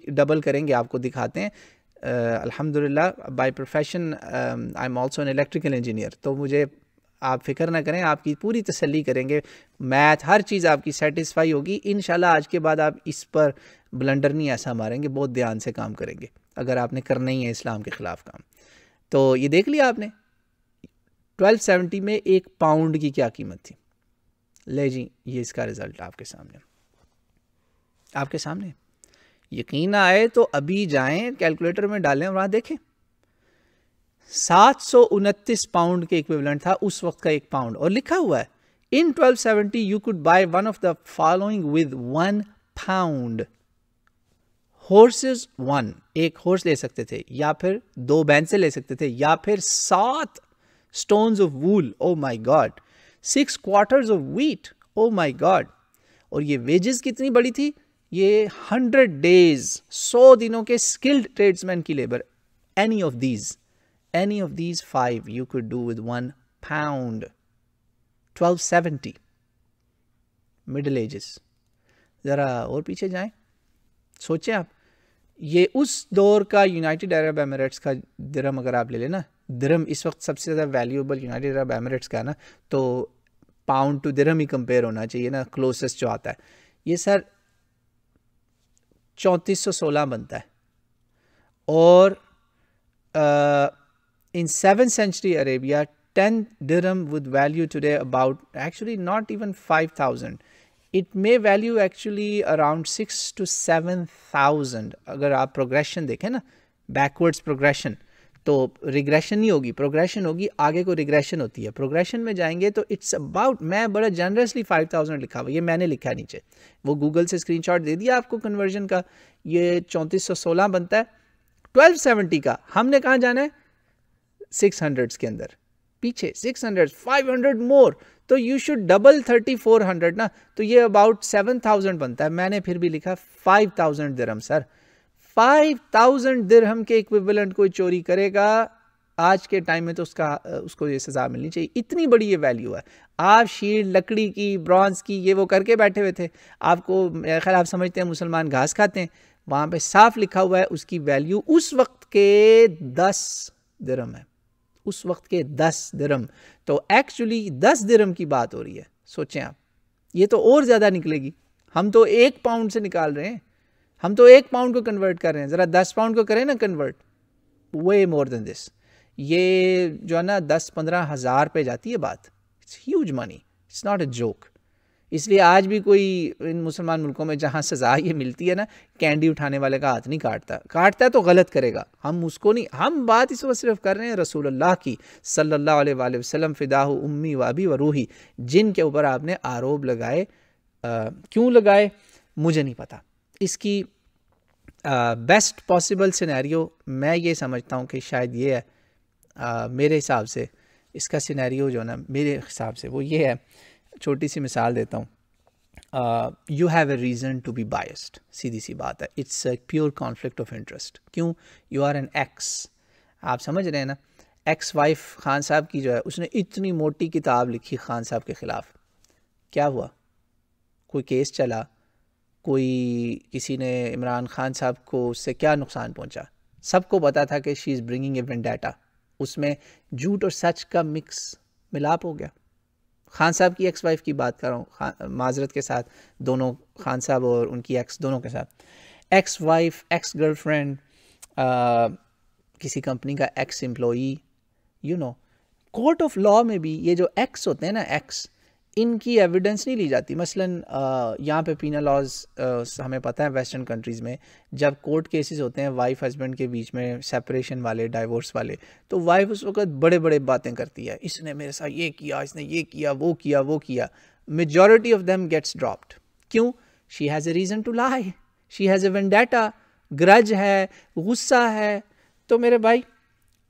ڈبل کریں گے, آپ کو دکھاتے ہیں. الحمدللہ by profession I am also an electrical engineer, تو مجھے آپ فکر نہ کریں, آپ کی پوری تسلی کریں گے. میتھ ہر چیز آپ کی سیٹسفائی ہوگی انشاءاللہ. آج کے بعد آپ اس پر بلنڈر نہیں ایسا ماریں گے, بہت دھیان سے کام کریں گے اگر آپ نے کرنا ہی ہے اسلام کے خلاف کام. تو یہ دیکھ لیا آپ نے 1270 میں 1 پاؤنڈ کی کیا قیمت تھی. لے جی یہ اس کا رزلٹ آپ کے سامنے. یقین نہ آئے تو ابھی جائیں کیلکولیٹر میں ڈالیں اور وہاں دیکھیں. 729 پاؤنڈ کے ایکویولنٹ تھا اس وقت کا 1 پاؤنڈ, اور لکھا ہوا ہے in 1270 you could buy one of the following with 1 pound. ہورسز 1, ایک ہورس لے سکتے تھے, یا پھر 2 بینسیں لے سکتے تھے, یا پھر 7 stones of wool, oh my god, 6 quarters of wheat, oh my god. اور یہ ویجز کتنی بڑی تھی, یہ 100 days, 100 دنوں کے skilled tradesmen کی labour. any of these 5 you could do with 1 pound. 1270 middle ages. ذرا اور پیچھے جائیں, سوچیں آپ, یہ اس دور کا یونائٹڈ عرب ایمریٹس کا درہم اگر آپ لے لیں نا, درہم اس وقت سب سے زیادہ ویلیوبل یونائٹڈ عرب ایمریٹس کا ہے نا, تو پاؤنڈ ٹو درہم ہی کمپیئر ہونا چاہیے نا, کلوسسٹ جو آتا ہے. یہ سر 3416 بنتا ہے, اور in 7th century Arabia 10 dirham would value today about actually not even 5,000. It may value actually around 6 to 7,000. اگر آپ progression دیکھیں نا, backwards progression, تو ریگریشن نہیں ہوگی, پروگریشن ہوگی, آگے کو ریگریشن ہوتی ہے. پروگریشن میں جائیں گے تو اٹس اباؤٹ, میں بڑا جنرسلی 5,000 لکھا ہوا, یہ میں نے لکھا نیچے, وہ گوگل سے اسکرین شاٹ دے دیا آپ کو کنورژن کا. یہ 3416 بنتا ہے 1270 کا. ہم نے کہاں جانا ہے 600 کے اندر, پیچھے 600 500 مور, تو یو شوڈ ڈبل 3400 نا, تو یہ اباؤٹ 7000 بنتا ہے. میں نے پھر بھی لکھا 5000 درہم. سر 5000 درہم کے ایکویولنٹ کوئی چوری کرے گا آج کے ٹائم میں تو اس کو یہ سزا ملنی چاہیے. اتنی بڑی یہ ویلیو ہے. آپ شیلڈ لکڑی کی, برانز کی, یہ وہ کر کے بیٹھے ہوئے تھے. آپ کو میرا خیال آپ سمجھتے ہیں مسلمان گھاس کھاتے ہیں, وہاں پہ صاف لکھا ہوا ہے اس کی ویلیو اس وقت کے 10 درہم ہے, اس وقت کے 10 درہم. تو ایکچولی 10 درہم کی بات ہو رہی ہے. سوچیں آپ, یہ تو اور زیادہ نکلے گی. ہم تو 1 پاؤنڈ سے نکال رہے ہیں, ہم تو 1 پاؤنڈ کو کنورٹ کر رہے ہیں, ذرا 10 پاؤنڈ کو کریں نا کنورٹ, وے مور دین دس. یہ جو ہے نا 10-15 ہزار پہ جاتی ہے بات. It's huge money, it's not a joke. اس لیے آج بھی کوئی ان مسلمان ملکوں میں جہاں سزا یہ ملتی ہے نا, کینڈی اٹھانے والے کا ہاتھ نہیں کاٹتا ہے تو غلط کرے گا, ہم اس کو نہیں. ہم بات اس وقت صرف کر رہے ہیں رسول اللہ کی صلی اللہ علیہ وآلہ وسلم, فداہ امی و ابی و روحی, جن کے اوپر آپ نے آروپ لگائے. کیوں لگائے مجھے نہیں پتا. اس کی بیسٹ پاسبل سینیریو میں یہ سمجھتا ہوں کہ شاید یہ ہے, میرے حساب سے اس کا سینیریو جو ہے نا میرے حساب سے وہ یہ ہے. چھوٹی سی مثال دیتا ہوں. You have a reason to be biased, سیدھی سی بات ہے. It's a pure conflict of interest. کیوں؟ یو آر این ایکس, آپ سمجھ رہے ہیں نا, ایکس وائف خان صاحب کی جو ہے, اس نے اتنی موٹی کتاب لکھی خان صاحب کے خلاف. کیا ہوا؟ کوئی کیس چلا, کوئی کسی نے عمران خان صاحب کو اس سے کیا نقصان پہنچا, سب کو پتا تھا کہ شی از برنگنگ اے وینڈیٹا. اس میں جھوٹ اور سچ کا مکس ملاپ ہو گیا. خان صاحب کی ایکس وائف کی بات کر رہا ہوں, معذرت کے ساتھ, دونوں خان صاحب اور ان کی ایکس دونوں کے ساتھ. Ex wife, ex girl friend, کسی کمپنی کا ex employee, you know, court of law میں بھی یہ جو ایکس ہوتے ہیں نا, ایکس, ان کی ایویڈنس نہیں لی جاتی. مثلاً یہاں پہ پینل لاز ہمیں پتہ ہے ویسٹرن کنٹریز میں جب کورٹ کیسز ہوتے ہیں وائف ہسبینڈ کے بیچ میں, سیپریشن والے, ڈائیورس والے, تو وائف اس وقت بڑے بڑے باتیں کرتی ہے, اس نے میرے ساتھ یہ کیا, اس نے یہ کیا, وہ کیا, وہ کیا. Majority of them gets dropped. کیوں؟ She has a reason to lie, she has a vendetta, گرج ہے, غصہ ہے. تو میرے بھائی,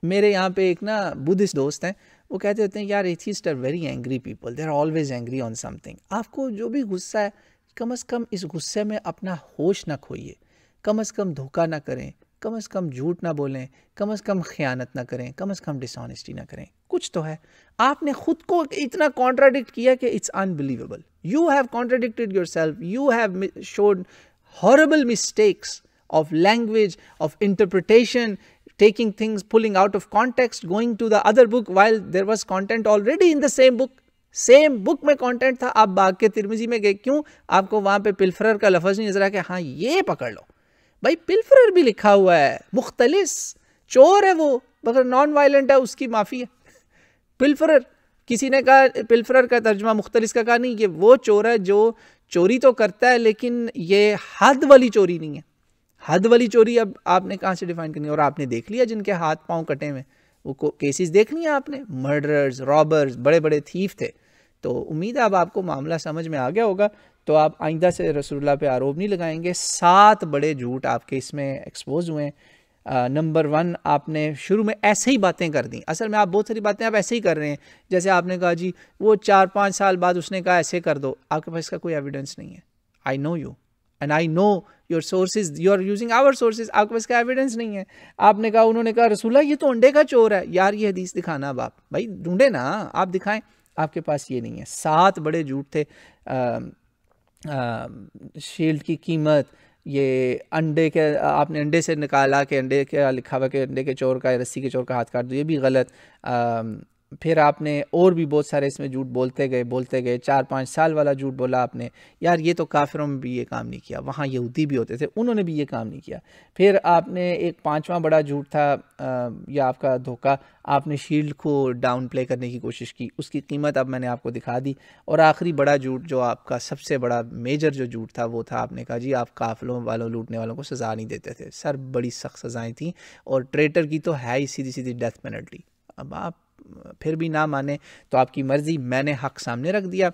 میرے یہاں پہ ایک نا بدھسٹ دوست ہیں, وہ کہتے ہوتے ہیں یار atheists are very angry people, they are always angry on something. آپ کو جو بھی غصہ ہے کم از کم اس غصے میں اپنا ہوش نہ کھوئیے, کم از کم دھوکہ نہ کریں, کم از کم جھوٹ نہ بولیں, کم از کم خیانت نہ کریں, کم از کم ڈس آنیسٹی نہ کریں. کچھ تو ہے. آپ نے خود کو اتنا کانٹراڈکٹ کیا کہ it's unbelievable. You have contradicted yourself, you have showed horrible mistakes of language, of interpretation, taking things, pulling out of context, going to the other book while there was content already in the same book. same book میں content تھا, آپ باغ کے ترمذی میں گئے, کیوں؟ آپ کو وہاں پہ پلفرر کا لفظ نہیں نظر آیا کہ ہاں یہ پکڑ لو. بھائی پلفرر بھی لکھا ہوا ہے, مختلس, چور ہے وہ, مگر نان وائلنٹ ہے, اس کی معافی ہے. پلفرر, کسی نے کہا پلفرر کا ترجمہ مختلس کا کہا نہیں, یہ وہ چور ہے جو چوری تو کرتا ہے لیکن یہ حد والی چوری نہیں ہے. حد والی چوری اب آپ نے کہاں سے ڈیفائن کرنی ہے؟ اور آپ نے دیکھ لیا جن کے ہاتھ پاؤں کٹے ہوئے, وہ کیسز دیکھ لیا آپ نے, مرڈررز, رابرز, بڑے بڑے تھیف تھے. تو امید ہے اب آپ کو معاملہ سمجھ میں آ گیا ہوگا, تو آپ آئندہ سے رسول اللہ پہ آروپ نہیں لگائیں گے. 7 بڑے جھوٹ آپ کے اس میں ایکسپوز ہوئے ہیں. نمبر 1, آپ نے شروع میں ایسے ہی باتیں کر دیں. اصل میں آپ بہت ساری باتیں آپ ایسے ہی کر رہے ہیں, جیسے آپ نے کہا جی وہ 4-5 سال بعد اس نے کہا ایسے کر دو, آپ کے پاس اس کا کوئی ایویڈنس نہیں ہے. آئی نو you and I know your sources, you are using our sources, آپ کے پاس کا ایویڈنس نہیں ہے. آپ نے کہا, انہوں نے کہا رسول اللہ یہ تو انڈے کا چور ہے. یار یہ حدیث دکھانا, اب آپ بھائی ڈھونڈے نا, آپ دکھائیں. آپ کے پاس یہ نہیں ہے. 7 بڑے جھوٹ تھے. شیلڈ کی قیمت, یہ انڈے کے, آپ نے انڈے سے نکالا کہ انڈے کا لکھا ہوا کہ انڈے کے چور کا, رسی کے چور کا ہاتھ کاٹ دو, یہ بھی غلط. پھر آپ نے اور بھی بہت سارے اس میں جھوٹ بولتے گئے 4-5 سال والا جھوٹ بولا آپ نے، یار یہ تو کافروں میں بھی یہ کام نہیں کیا، وہاں یہودی بھی ہوتے تھے انہوں نے بھی یہ کام نہیں کیا۔ پھر آپ نے ایک 5واں بڑا جھوٹ تھا یا آپ کا دھوکہ، آپ نے شیلڈ کو ڈاؤن پلے کرنے کی کوشش کی، اس کی قیمت اب میں نے آپ کو دکھا دی۔ اور آخری بڑا جھوٹ جو آپ کا سب سے بڑا میجر جو جھوٹ تھا وہ تھا آپ نے کہا جی آپ قافلوں والوں لوٹنے والوں کو سزا نہیں دیتے تھے، سر بڑی سخت سزائیں تھیں، اور ٹریٹر کی تو ہے ہی سیدھی ڈیتھ پینلٹی۔ اب آپ پھر بھی نہ مانے تو آپ کی مرضی، میں نے حق سامنے رکھ دیا۔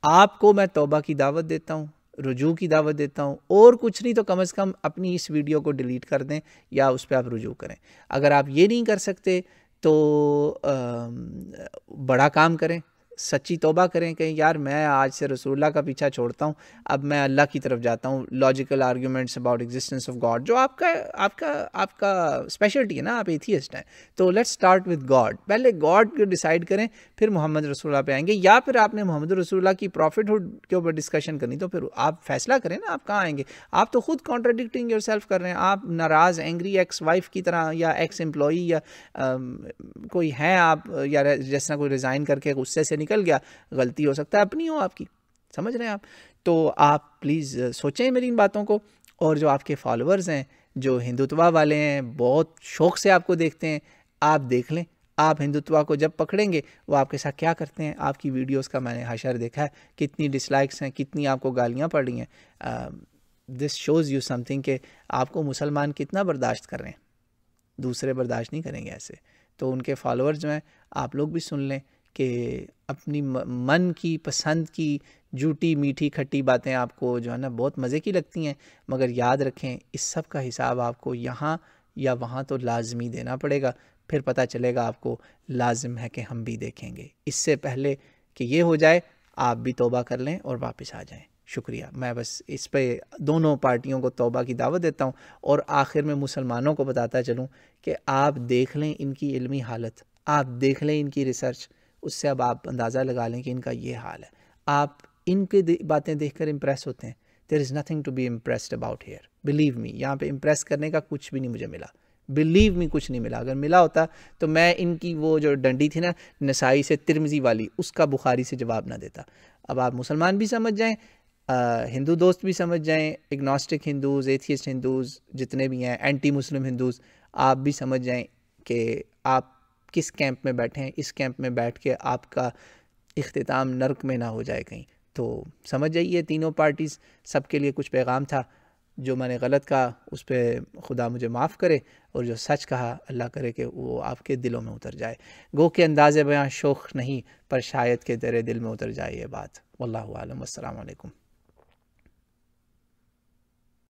آپ کو میں توبہ کی دعوت دیتا ہوں، رجوع کی دعوت دیتا ہوں، اور کچھ نہیں تو کم از کم اپنی اس ویڈیو کو ڈیلیٹ کر دیں یا اس پہ آپ رجوع کریں۔ اگر آپ یہ نہیں کر سکتے تو بڑا کام کریں، سچی توبہ کریں کہ یار میں آج سے رسول اللہ کا پیچھا چھوڑتا ہوں، اب میں اللہ کی طرف جاتا ہوں۔ Logical arguments about existence of God جو آپ کا اسپیشلٹی ہے نا، آپ ایتھیسٹ ہیں، تو لیٹس اسٹارٹ وتھ گاڈ، پہلے گاڈ کو ڈیسائیڈ کریں، پھر محمد رسول اللہ پہ آئیں گے، یا پھر آپ نے محمد رسول اللہ کی پروفٹ ہوڈ کے اوپر ڈسکشن کرنی تو پھر آپ فیصلہ کریں نا آپ کہاں آئیں گے۔ آپ تو خود کانٹراڈکٹنگ یور سیلف کر رہے ہیں، آپ ناراض اینگری ایکس وائف کی طرح یا ایکس امپلائی یا کوئی ہیں آپ، یا جس طرح کوئی ریزائن کر کے غصے سے نکل گیا، غلطی ہو سکتا ہے اپنی ہو آپ کی، سمجھ رہے ہیں آپ؟ تو آپ پلیز سوچیں میری ان باتوں کو، اور جو آپ کے فالوورز ہیں جو ہندوتوا والے ہیں بہت شوق سے آپ کو دیکھتے ہیں، آپ دیکھ لیں آپ ہندوتوا کو جب پکڑیں گے وہ آپ کے ساتھ کیا کرتے ہیں۔ آپ کی ویڈیوز کا میں نے حشر دیکھا ہے، کتنی ڈس لائکس ہیں، کتنی آپ کو گالیاں پڑ رہی ہیں۔ This shows you something کہ آپ کو مسلمان کتنا برداشت کر رہے ہیں، دوسرے برداشت نہیں کریں گے ایسے۔ تو ان کے فالوورز جو ہیں آپ لوگ بھی سن لیں کہ اپنی من کی پسند کی جھوٹی میٹھی کھٹی باتیں آپ کو جو ہے نا بہت مزے کی لگتی ہیں، مگر یاد رکھیں اس سب کا حساب آپ کو یہاں یا وہاں تو لازمی دینا پڑے گا، پھر پتہ چلے گا آپ کو لازم ہے کہ ہم بھی دیکھیں گے۔ اس سے پہلے کہ یہ ہو جائے آپ بھی توبہ کر لیں اور واپس آ جائیں۔ شکریہ۔ میں بس اس پہ دونوں پارٹیوں کو توبہ کی دعوت دیتا ہوں، اور آخر میں مسلمانوں کو بتاتا چلوں کہ آپ دیکھ لیں ان کی علمی حالت، آپ دیکھ لیں ان کی ریسرچ، اس سے اب آپ اندازہ لگا لیں کہ ان کا یہ حال ہے۔ آپ ان کے باتیں دیکھ کر امپریس ہوتے ہیں، there is nothing to be impressed about here, believe me. یہاں پہ امپریس کرنے کا کچھ بھی نہیں مجھے ملا، بلیو می کچھ نہیں ملا۔ اگر ملا ہوتا تو میں ان کی وہ جو ڈنڈی تھی نا نسائی سے ترمذی والی، اس کا بخاری سے جواب نہ دیتا۔ اب آپ مسلمان بھی سمجھ جائیں، ہندو دوست بھی سمجھ جائیں، اگنوسٹک ہندوز، ایتھیسٹ ہندوز جتنے بھی ہیں، اینٹی مسلم ہندوز، آپ بھی سمجھ جائیں کہ آپ کس کیمپ میں بیٹھے ہیں۔ اس کیمپ میں بیٹھ کے آپ کا اختتام نرک میں نہ ہو جائے کہیں۔ تو سمجھ جائیے تینوں پارٹیز، سب کے لیے کچھ پیغام تھا۔ جو میں نے غلط کہا اس پہ خدا مجھے معاف کرے، اور جو سچ کہا اللہ کرے کہ وہ آپ کے دلوں میں اتر جائے۔ گو کہ انداز بیاں شوخ نہیں، پر شاید کہ تیرے دل میں اتر جائے یہ بات۔ واللہ عالم۔ السلام علیکم۔